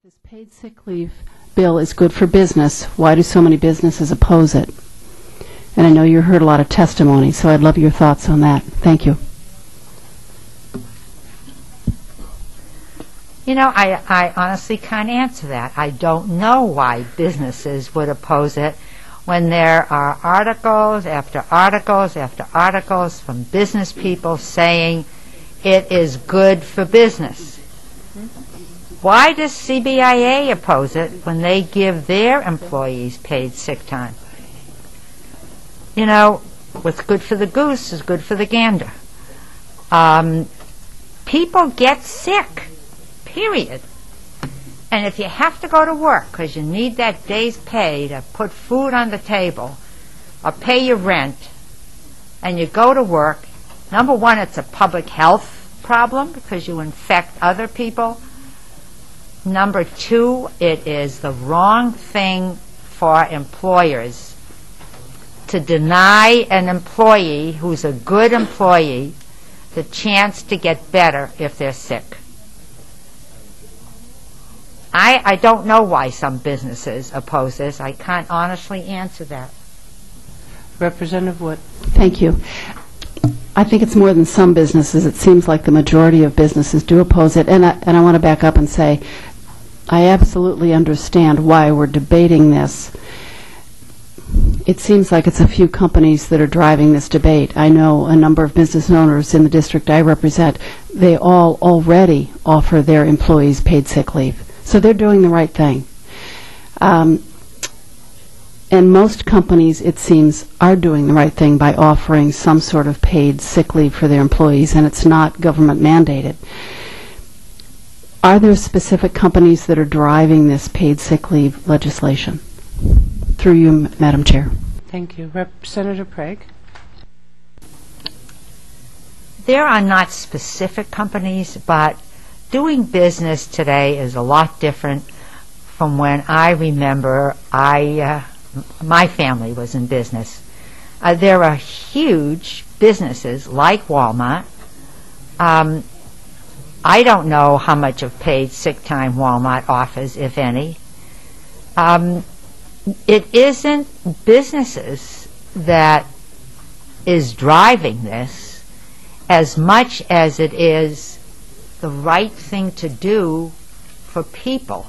This paid sick leave bill is good for business. Why do so many businesses oppose it? And I know you heard a lot of testimony, so I'd love your thoughts on that. Thank you. You know, I honestly can't answer that. I don't know why businesses would oppose it when there are articles after articles after articles from business people saying it is good for business. Why does CBIA oppose it when they give their employees paid sick time? You know, what's good for the goose is good for the gander. People get sick, period. And if you have to go to work because you need that day's pay to put food on the table or pay your rent, and you go to work, number one, it's a public health problem because you infect other people. Number two, it is the wrong thing for employers to deny an employee who's a good employee the chance to get better if they're sick. I don't know why some businesses oppose this. I can't honestly answer that. Representative Wood. Thank you. I think it's more than some businesses. It seems like the majority of businesses do oppose it. And I want to back up and say I absolutely understand why we're debating this. It seems like it's a few companies that are driving this debate. I know a number of business owners in the district I represent. They all already offer their employees paid sick leave. So they're doing the right thing. And most companies, it seems, are doing the right thing by offering some sort of paid sick leave for their employees, and it's not government mandated. Are there specific companies that are driving this paid sick leave legislation? Through you, Madam Chair. Thank you. Senator Prague. There are not specific companies, but doing business today is a lot different from when I remember my family was in business. There are huge businesses like Walmart. I don't know how much of paid sick time Walmart offers, if any. It isn't businesses that is driving this as much as it is the right thing to do for people,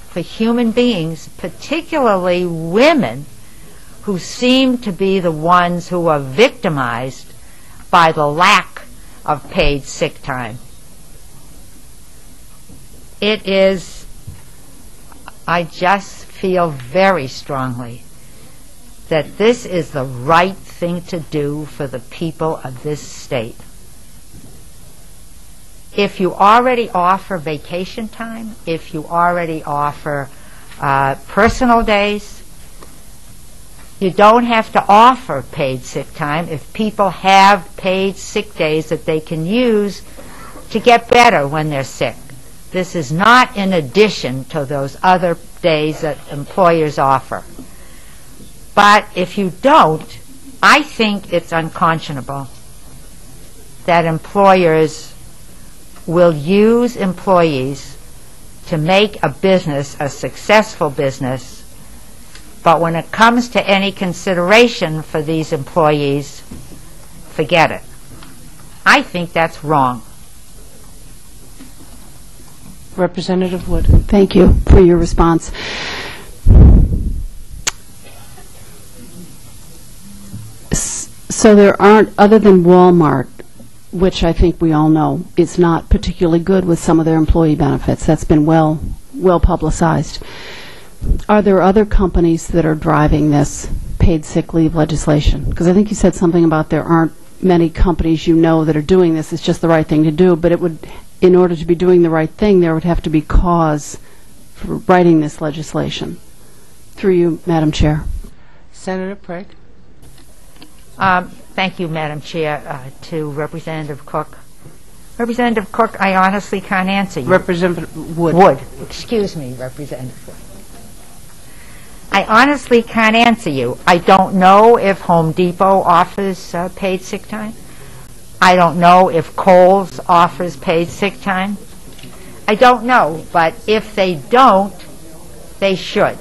for human beings, particularly women who seem to be the ones who are victimized by the lack of paid sick time. It is, I just feel very strongly that this is the right thing to do for the people of this state. If you already offer vacation time, if you already offer personal days, you don't have to offer paid sick time if people have paid sick days that they can use to get better when they're sick. This is not in addition to those other days that employers offer. But if you don't, I think it's unconscionable that employers will use employees to make a business a successful business, but when it comes to any consideration for these employees, forget it. I think that's wrong. Representative Wood. Thank you for your response. So there aren't, other than Walmart, which I think we all know is not particularly good with some of their employee benefits. That's been well publicized. Are there other companies that are driving this paid sick leave legislation? Because I think you said something about there aren't many companies you know that are doing this. It's just the right thing to do. But it would, in order to be doing the right thing, there would have to be cause for writing this legislation. Through you, Madam Chair. Senator Prague. Thank you, Madam Chair. To Representative Cook. Representative Cook, I honestly can't answer you. Representative Wood. Wood. Excuse me, Representative Wood. I honestly can't answer you. I don't know if Home Depot offers paid sick time. I don't know if Kohl's offers paid sick time. I don't know, but if they don't, they should.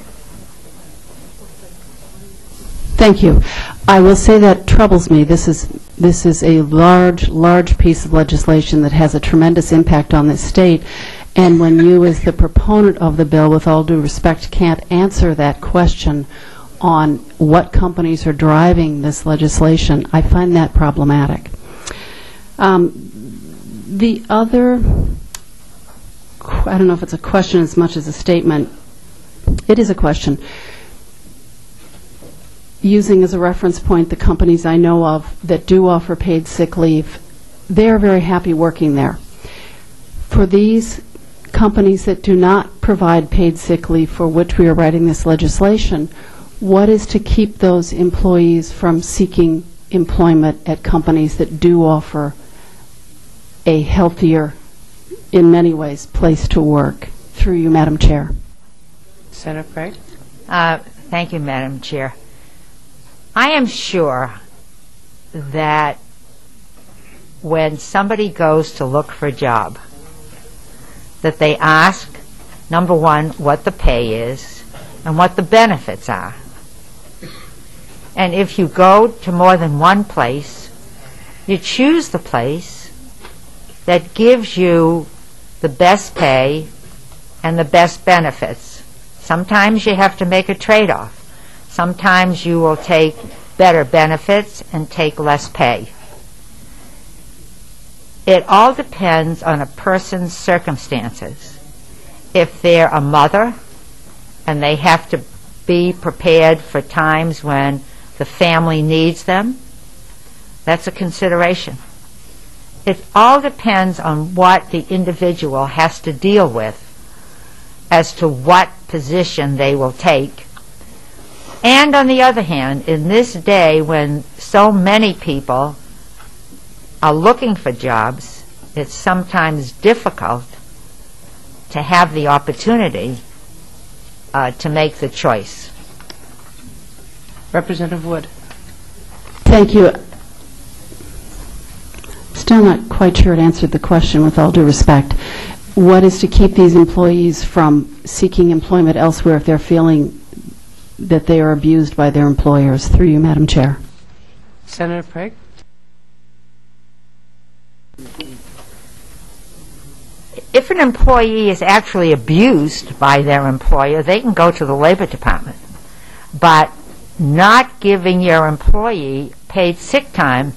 Thank you. I will say that troubles me. This is a large piece of legislation that has a tremendous impact on this state. And when you, as the proponent of the bill, with all due respect, can't answer that question on what companies are driving this legislation, I find that problematic. The other, I don't know if it's a question as much as a statement. It is a question. Using as a reference point the companies I know of that do offer paid sick leave, they're very happy working there. For these companies that do not provide paid sick leave, for which we are writing this legislation, what is to keep those employees from seeking employment at companies that do offer a healthier, in many ways, place to work? Through you, Madam Chair. Senator Craig? Thank you, Madam Chair. I am sure that when somebody goes to look for a job, that they ask, number one, what the pay is and what the benefits are. And if you go to more than one place, you choose the place that gives you the best pay and the best benefits. Sometimes you have to make a trade-off. Sometimes you will take better benefits and take less pay. It all depends on a person's circumstances. If they're a mother and they have to be prepared for times when the family needs them, that's a consideration. It all depends on what the individual has to deal with as to what position they will take. And on the other hand, in this day when so many people are looking for jobs, it's sometimes difficult to have the opportunity to make the choice. Representative Wood? Thank you. Still not quite sure it answered the question, with all due respect. What is to keep these employees from seeking employment elsewhere if they're feeling that they are abused by their employers? Through you, Madam Chair. Senator Craig? If an employee is actually abused by their employer, they can go to the Labor Department. But not giving your employee paid sick time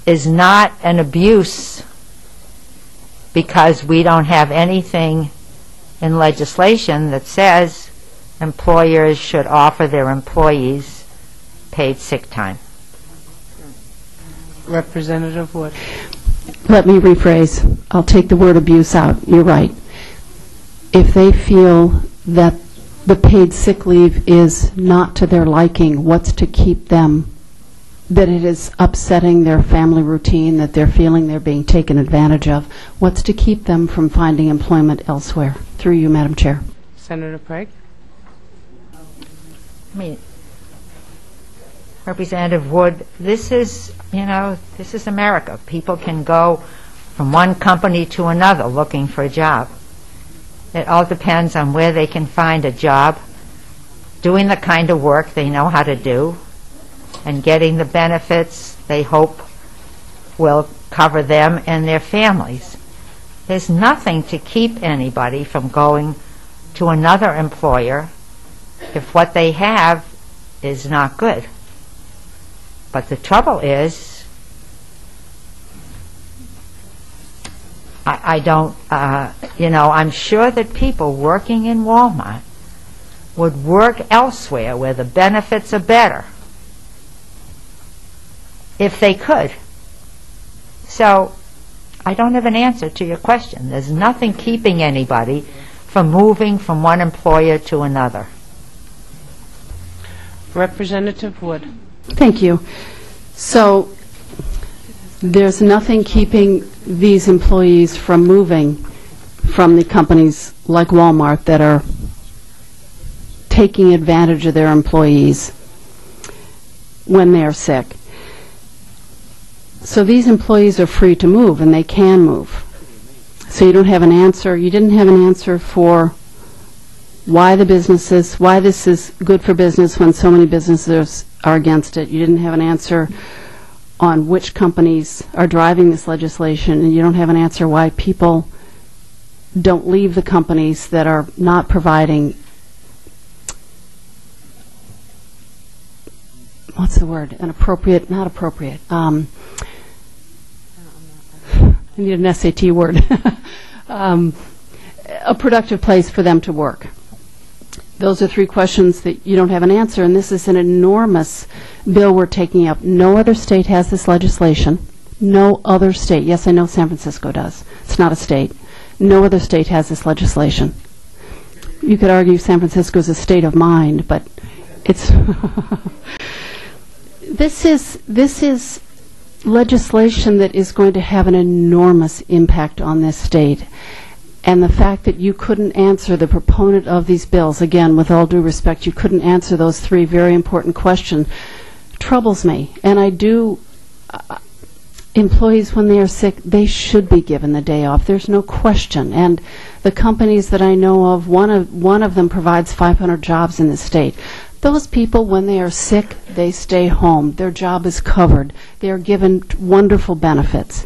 is not an abuse, because we don't have anything in legislation that says employers should offer their employees paid sick time. Representative Wood? Let me rephrase. I'll take the word abuse out. You're right. If they feel that the paid sick leave is not to their liking, what's to keep them, that it is upsetting their family routine, that they're feeling they're being taken advantage of, what's to keep them from finding employment elsewhere? Through you, Madam Chair. Senator Craig? I mean, Representative Wood, this is America. People can go from one company to another looking for a job. It all depends on where they can find a job, doing the kind of work they know how to do, and getting the benefits they hope will cover them and their families. There's nothing to keep anybody from going to another employer if what they have is not good. But the trouble is, I'm sure that people working in Walmart would work elsewhere where the benefits are better if they could. So I don't have an answer to your question. There's nothing keeping anybody from moving from one employer to another. Representative Wood? Thank you. So there's nothing keeping these employees from moving from the companies like Walmart that are taking advantage of their employees when they're sick. So these employees are free to move, and they can move. So you don't have an answer. You didn't have an answer for why this is good for business when so many businesses are against it. You didn't have an answer on which companies are driving this legislation, and you don't have an answer why people don't leave the companies that are not providing, what's the word, not appropriate, I need an SAT word, a productive place for them to work. Those are three questions that you don't have an answer, and this is an enormous bill we're taking up. No other state has this legislation. No other state. Yes, I know San Francisco does. It's not a state. No other state has this legislation. You could argue San Francisco is a state of mind, but it's this is legislation that is going to have an enormous impact on this state. And the fact that you couldn't answer, the proponent of these bills, again, with all due respect, you couldn't answer those three very important questions, troubles me. And I do, employees, when they are sick, they should be given the day off. There's no question. And the companies that I know of, one of them provides 500 jobs in the state. Those people, when they are sick, they stay home. Their job is covered. They are given wonderful benefits.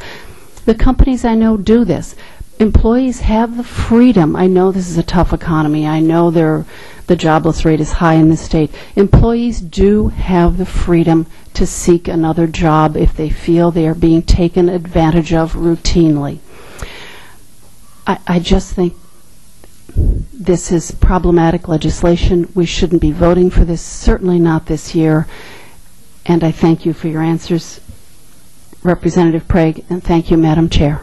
The companies I know do this. Employees have the freedom. I know this is a tough economy. I know the jobless rate is high in this state. Employees do have the freedom to seek another job if they feel they are being taken advantage of routinely. I just think this is problematic legislation. We shouldn't be voting for this, certainly not this year. And I thank you for your answers, Representative Prague, and thank you, Madam Chair.